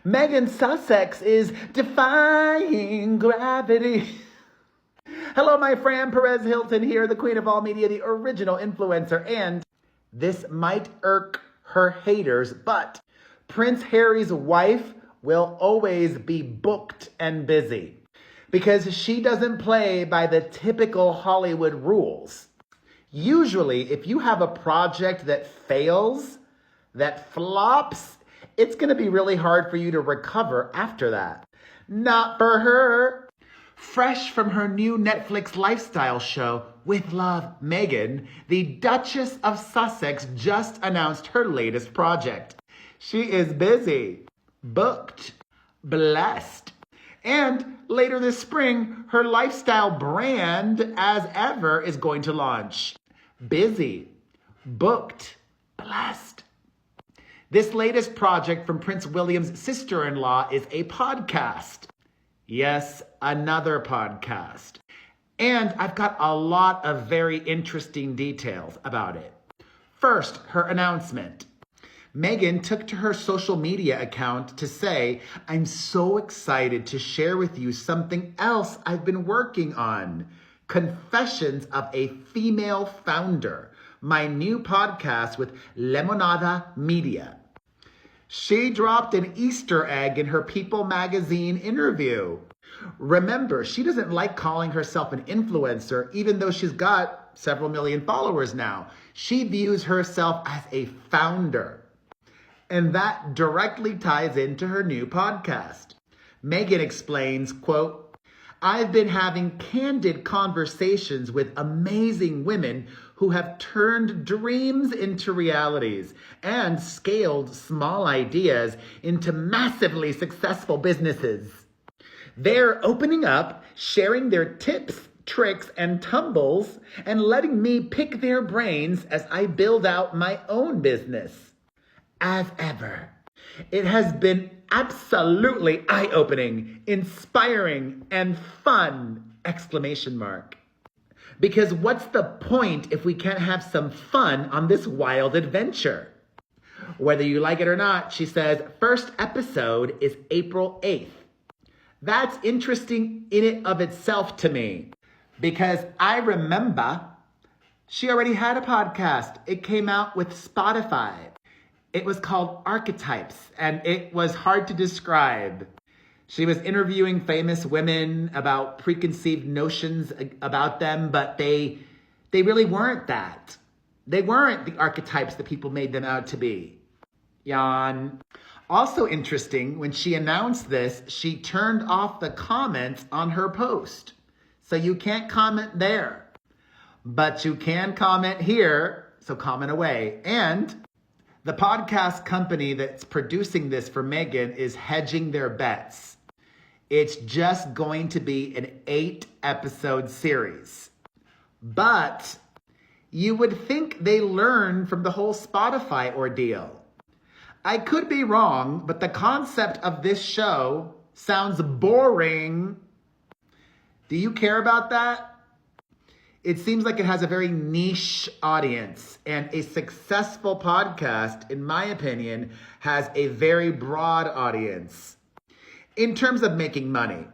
Meghan Sussex is defying gravity. Hello, my friend. Perez Hilton here, the queen of all media, the original influencer. And this might irk her haters, but Prince Harry's wife will always be booked and busy because she doesn't play by the typical Hollywood rules. Usually, if you have a project that fails, that flops, it's going to be really hard for you to recover after that. Not for her. Fresh from her new Netflix lifestyle show, With Love, Meghan, the Duchess of Sussex just announced her latest project. She is busy, booked, blessed. And later this spring, her lifestyle brand, as ever, is going to launch. Busy, booked, blessed. This latest project from Prince William's sister-in-law is a podcast. Yes, another podcast. And I've got a lot of very interesting details about it. First, her announcement. Meghan took to her social media account to say, "I'm so excited to share with you something else I've been working on. Confessions of a Female Founder, my new podcast with Lemonada Media." She dropped an Easter egg in her People magazine interview. Remember, she doesn't like calling herself an influencer, even though she's got several million followers now. She views herself as a founder. And that directly ties into her new podcast. Meghan explains, quote, "I've been having candid conversations with amazing women who have turned dreams into realities and scaled small ideas into massively successful businesses. They're opening up, sharing their tips, tricks, and tumbles, and letting me pick their brains as I build out my own business. As ever, it has been absolutely eye-opening, inspiring, and fun! Exclamation mark. Because what's the point if we can't have some fun on this wild adventure? Whether you like it or not, she says, first episode is April 8th. That's interesting in it of itself to me, because I remember she already had a podcast. It came out with Spotify. It was called Archetypes, and it was hard to describe. She was interviewing famous women about preconceived notions about them, but they really weren't that. They weren't the archetypes that people made them out to be. Yawn. Also interesting, when she announced this, she turned off the comments on her post. So you can't comment there. But you can comment here, so comment away. And the podcast company that's producing this for Meghan is hedging their bets. It's just going to be an 8-episode series. But you would think they learned from the whole Spotify ordeal. I could be wrong, but the concept of this show sounds boring. Do you care about that? It seems like it has a very niche audience, and a successful podcast, in my opinion, has a very broad audience. In terms of making money,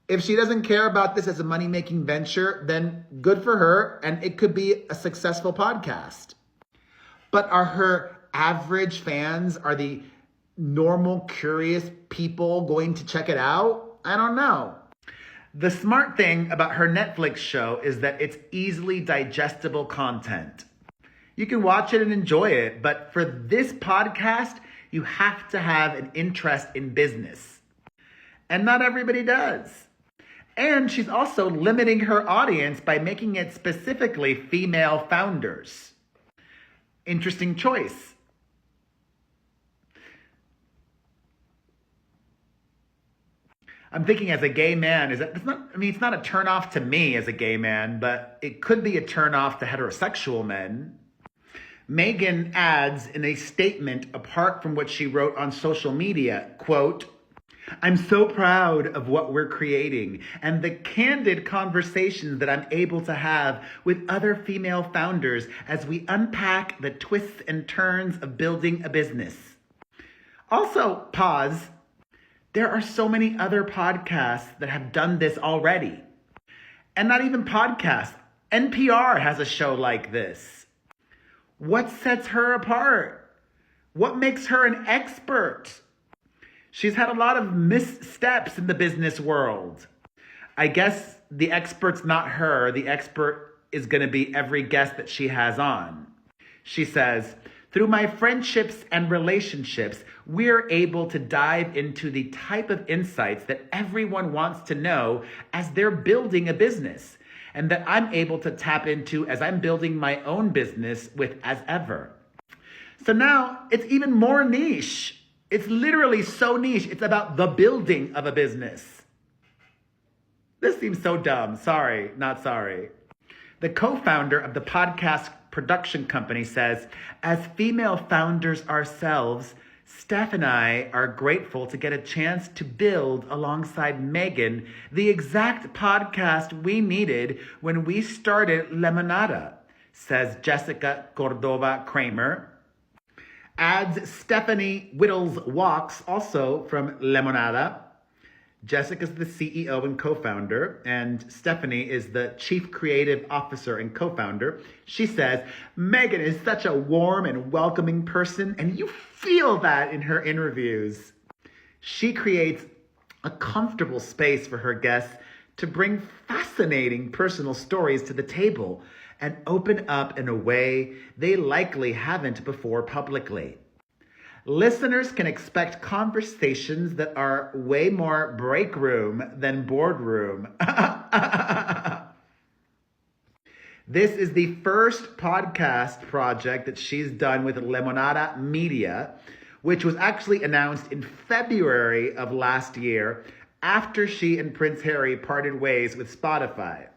if she doesn't care about this as a money-making venture, then good for her, and it could be a successful podcast. But are her average fans, are the normal, curious people going to check it out? I don't know. The smart thing about her Netflix show is that it's easily digestible content. You can watch it and enjoy it, but for this podcast, you have to have an interest in business. And not everybody does. And she's also limiting her audience by making it specifically female founders. Interesting choice. I'm thinking as a gay man, it's not a turnoff to me as a gay man, but it could be a turnoff to heterosexual men. Meghan adds in a statement apart from what she wrote on social media, quote, "I'm so proud of what we're creating and the candid conversations that I'm able to have with other female founders as we unpack the twists and turns of building a business." Also, pause. There are so many other podcasts that have done this already. And not even podcasts. NPR has a show like this. What sets her apart? What makes her an expert? She's had a lot of missteps in the business world. I guess the expert's not her. The expert is going to be every guest that she has on. She says, through my friendships and relationships, we're able to dive into the type of insights that everyone wants to know as they're building a business, and that I'm able to tap into as I'm building my own business with as ever. So now it's even more niche. It's literally so niche. It's about the building of a business. This seems so dumb. Sorry, not sorry. The co-founder of the podcast production company says, as female founders ourselves, Steph and I are grateful to get a chance to build alongside Meghan the exact podcast we needed when we started Lemonada, says Jessica Cordova Kramer. Adds Stephanie Whittles Walks, also from Lemonada. Jessica's the CEO and co-founder, and Stephanie is the chief creative officer and co-founder. She says, Meghan is such a warm and welcoming person, and you feel that in her interviews. She creates a comfortable space for her guests to bring fascinating personal stories to the table and open up in a way they likely haven't before publicly. Listeners can expect conversations that are way more break room than boardroom. This is the first podcast project that she's done with Lemonada Media, which was actually announced in February of last year after she and Prince Harry parted ways with Spotify.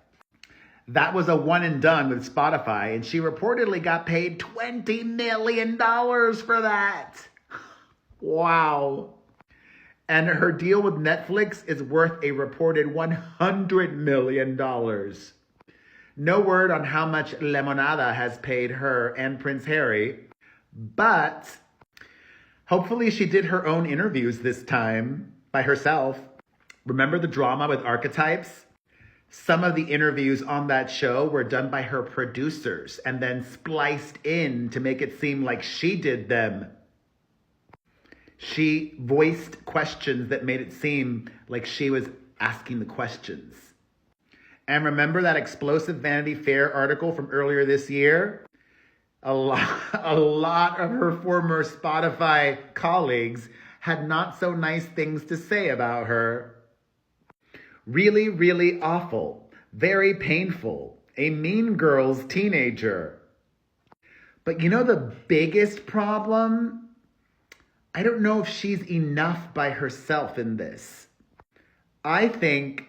That was a one and done with Spotify, and she reportedly got paid $20 million for that. Wow. And her deal with Netflix is worth a reported $100 million. No word on how much Lemonada has paid her and Prince Harry, but hopefully she did her own interviews this time by herself. Remember the drama with Archetypes? Some of the interviews on that show were done by her producers and then spliced in to make it seem like she did them. She voiced questions that made it seem like she was asking the questions. And remember that explosive Vanity Fair article from earlier this year? A lot of her former Spotify colleagues had not so nice things to say about her. Really, really awful. Very painful. A mean girl's teenager. But you know the biggest problem? I don't know if she's enough by herself in this. I think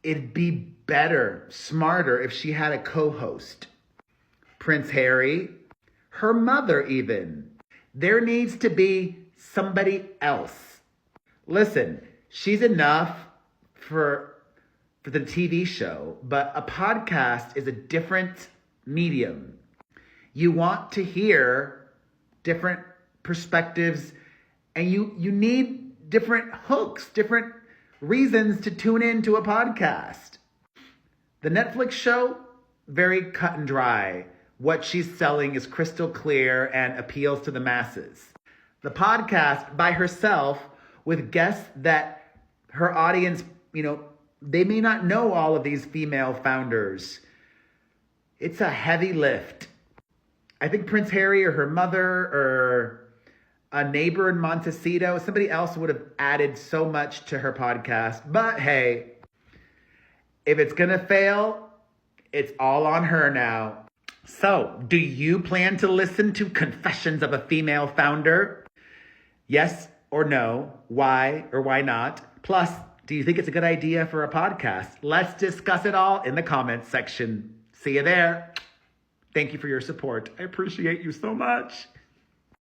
it'd be better, smarter if she had a co-host. Prince Harry, her mother even. There needs to be somebody else. Listen, she's enough for the TV show, but a podcast is a different medium. You want to hear different perspectives, and you need different hooks, different reasons to tune in to a podcast. The Netflix show, very cut and dry. What she's selling is crystal clear and appeals to the masses. The podcast by herself with guests that her audience, they may not know all of these female founders. It's a heavy lift. I think Prince Harry or her mother or a neighbor in Montecito, somebody else would have added so much to her podcast. But hey, if it's going to fail, it's all on her now. So, do you plan to listen to Confessions of a Female Founder? Yes or no? Why or why not? Plus, do you think it's a good idea for a podcast? Let's discuss it all in the comments section. See you there. Thank you for your support. I appreciate you so much.